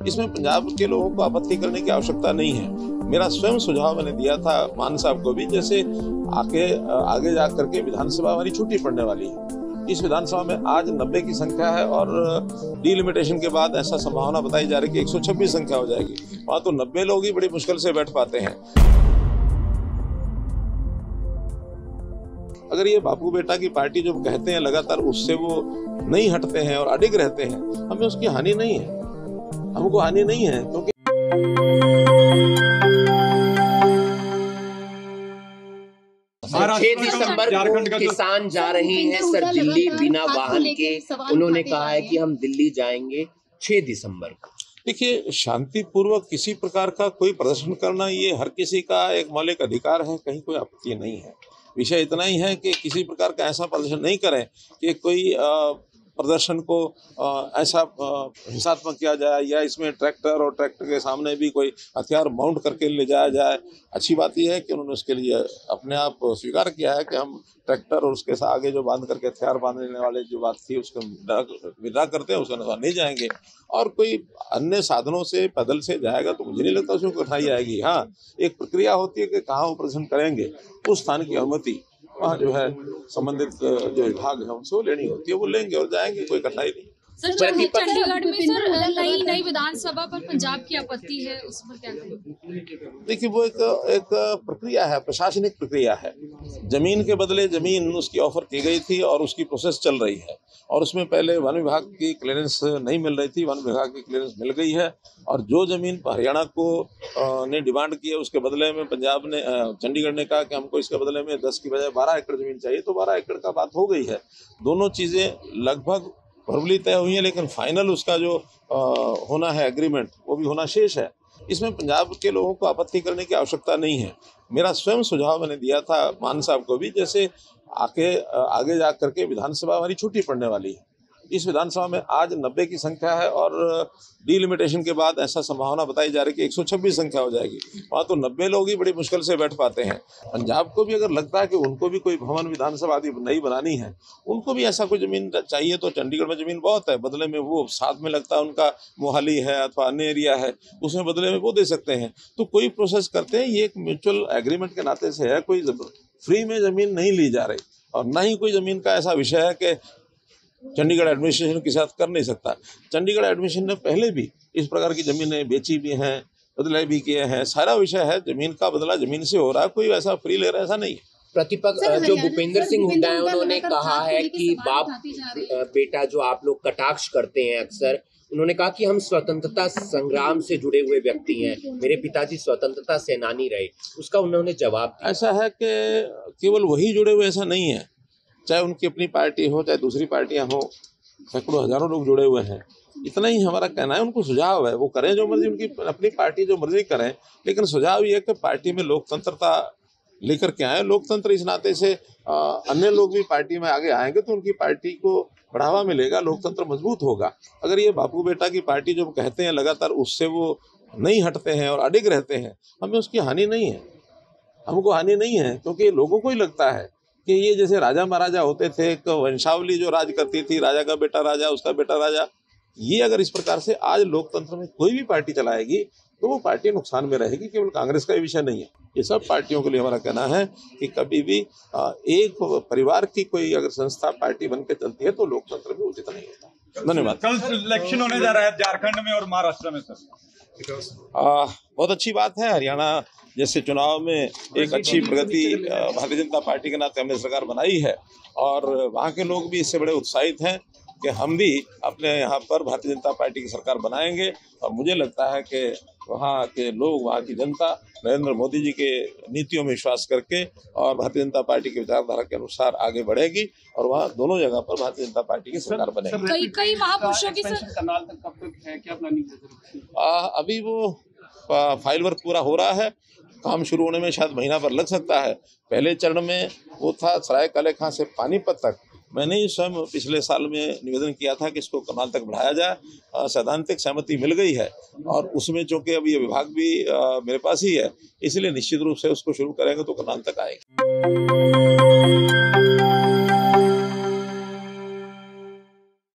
इसमें पंजाब के लोगों को आपत्ति करने की आवश्यकता नहीं है। मेरा स्वयं सुझाव मैंने दिया था मान साहब को भी, जैसे आगे जा करके विधानसभा हमारी छुट्टी पड़ने वाली है। इस विधानसभा में आज 90 की संख्या है और डिलिमिटेशन के बाद ऐसा संभावना बताई जा रही है कि 126 संख्या हो जाएगी। वहां तो 90 लोग ही बड़ी मुश्किल से बैठ पाते हैं। अगर ये बापू बेटा की पार्टी जो कहते हैं लगातार उससे वो नहीं हटते हैं और अडिग रहते हैं, हमें उसकी हानि नहीं है, हमको हानि नहीं है, क्योंकि 6 दिसंबर को किसान जा रहे हैं सर दिल्ली बिना वाहन के। उन्होंने कहा है कि हम दिल्ली जाएंगे 6 दिसंबर को। देखिए, शांतिपूर्वक किसी प्रकार का कोई प्रदर्शन करना ये हर किसी का एक मौलिक अधिकार है, कहीं कोई आपत्ति नहीं है। विषय इतना ही है कि किसी प्रकार का ऐसा प्रदर्शन नहीं करें कि कोई प्रदर्शन को ऐसा हिंसात्मक किया जाए या इसमें ट्रैक्टर और ट्रैक्टर के सामने भी कोई हथियार माउंट करके ले जाया जाए। अच्छी बात यह है कि उन्होंने उसके लिए अपने आप स्वीकार किया है कि हम ट्रैक्टर और उसके साथ आगे जो बांध करके हथियार बांधने वाले जो बात थी उसको विदा करते हैं, उसके अनुसार नहीं जाएंगे। और कोई अन्य साधनों से पैदल से जाएगा तो मुझे नहीं लगता उसमें कठिनाई आएगी। हाँ, एक प्रक्रिया होती है कि कहाँ वो प्रदर्शन करेंगे, उस स्थान की अनुमति वहाँ जो है संबंधित जो विभाग है उनसे वो लेनी होती है, वो लेंगे और जाएंगे, कोई कठिनाई नहीं। सर, चंडीगढ़ में सर नई विधानसभा पर पंजाब की आपत्ति है, उस पर क्या कहेंगे? देखिए, वो एक प्रक्रिया है, प्रशासनिक प्रक्रिया है। जमीन के बदले जमीन उसकी ऑफर की गई थी और उसकी प्रोसेस चल रही है और उसमें पहले वन विभाग की क्लियरेंस नहीं मिल रही थी, वन विभाग की क्लियरेंस मिल गई है और जो जमीन हरियाणा को ने डिमांड की है उसके बदले में पंजाब ने चंडीगढ़ ने कहा कि हमको इसके बदले में 10 की बजाय 12 एकड़ जमीन चाहिए, तो 12 एकड़ का बात हो गई है। दोनों चीज़ें लगभग वर्बली तय हुई है, लेकिन फाइनल उसका जो होना है एग्रीमेंट, वो भी होना शेष है। इसमें पंजाब के लोगों को आपत्ति करने की आवश्यकता नहीं है। मेरा स्वयं सुझाव मैंने दिया था मान साहब को भी, जैसे आगे जा करके विधानसभा हमारी छुट्टी पड़ने वाली है। इस विधानसभा में आज 90 की संख्या है और डिलिमिटेशन के बाद ऐसा संभावना बताई जा रही है कि 126 संख्या हो जाएगी। वहाँ तो 90 लोग ही बड़ी मुश्किल से बैठ पाते हैं। पंजाब को भी अगर लगता है कि उनको भी कोई भवन विधानसभा आदि नई बनानी है, उनको भी ऐसा कोई जमीन चाहिए, तो चंडीगढ़ में जमीन बहुत है, बदले में वो साथ में लगता है उनका मोहाली है अथवा अन्य एरिया है, उसमें बदले में वो दे सकते हैं। तो कोई प्रोसेस करते हैं, ये एक म्यूचुअल एग्रीमेंट के नाते से है, कोई फ्री में जमीन नहीं ली जा रही और न ही कोई जमीन का ऐसा विषय है कि चंडीगढ़ एडमिनिस्ट्रेशन के साथ कर नहीं सकता। चंडीगढ़ एडमिनिस्ट्रेशन ने पहले भी इस प्रकार की जमीनें बेची भी हैं, बदले भी किए हैं। सारा विषय है जमीन का बदला जमीन से हो रहा है, कोई ऐसा फ्री ले रहा है ऐसा नहीं है। प्रतिपक्ष जो भूपेंद्र सिंह हुड्डा है, उन्होंने कहा है कि बाप बेटा जो आप लोग कटाक्ष करते हैं अक्सर, उन्होंने कहा कि हम स्वतंत्रता संग्राम से जुड़े हुए व्यक्ति हैं, मेरे पिताजी स्वतंत्रता सेनानी रहे। उसका उन्होंने जवाब दिया। ऐसा है कि केवल वही जुड़े हुए ऐसा नहीं है, चाहे उनकी अपनी पार्टी हो चाहे दूसरी पार्टियां हो, सैकड़ों हजारों लोग जुड़े हुए हैं। इतना ही हमारा कहना है, उनको सुझाव है वो करें जो मर्जी, उनकी अपनी पार्टी जो मर्जी करें, लेकिन सुझाव ये है कि पार्टी में लोकतंत्रता लेकर के आए। लोकतंत्र इस नाते से अन्य लोग भी पार्टी में आगे आएंगे तो उनकी पार्टी को बढ़ावा मिलेगा, लोकतंत्र मजबूत होगा। अगर ये बापू बेटा की पार्टी जो कहते हैं लगातार उससे वो नहीं हटते हैं और अडिग रहते हैं, हमें उसकी हानि नहीं है, हमको हानि नहीं है, क्योंकि लोगों को ही लगता है कि ये जैसे राजा महाराजा होते थे, एक वंशावली जो राज करती थी, राजा का बेटा राजा, उसका बेटा राजा, ये अगर इस प्रकार से आज लोकतंत्र में कोई भी पार्टी चलाएगी तो वो पार्टी नुकसान में रहेगी। केवल कांग्रेस का ही विषय नहीं है, ये सब पार्टियों के लिए हमारा कहना है कि कभी भी एक परिवार की कोई अगर संस्था पार्टी बन के चलती है तो लोकतंत्र में उचित नहीं होता। धन्यवाद। कल इलेक्शन होने जा रहा है झारखंड में और महाराष्ट्र में सर। बहुत अच्छी बात है, हरियाणा जैसे चुनाव में एक अच्छी प्रगति भारतीय जनता पार्टी के नाते हमने सरकार बनाई है और वहाँ के लोग भी इससे बड़े उत्साहित हैं कि हम भी अपने यहाँ पर भारतीय जनता पार्टी की सरकार बनाएंगे। और मुझे लगता है कि वहाँ के लोग, वहाँ की जनता नरेंद्र मोदी जी के नीतियों में विश्वास करके और भारतीय जनता पार्टी की विचारधारा के अनुसार आगे बढ़ेगी और वहाँ दोनों जगह पर भारतीय जनता पार्टी की सरकार बनेगी। कई महापुरुषों की करनाल तक कब तक है, क्या प्लानिंग है? अभी वो फाइल वर्क पूरा हो रहा है, काम शुरू होने में शायद महीना भर लग सकता है। पहले चरण में वो था सराय काले खां से पानीपत तक। मैंने ही स्वयं पिछले साल में निवेदन किया था कि इसको करनाल तक बढ़ाया जाए। सैद्धांतिक सहमति मिल गई है और उसमें चूंकि अभी ये विभाग भी मेरे पास ही है, इसलिए निश्चित रूप से उसको शुरू करेंगे तो करनाल तक आएगी।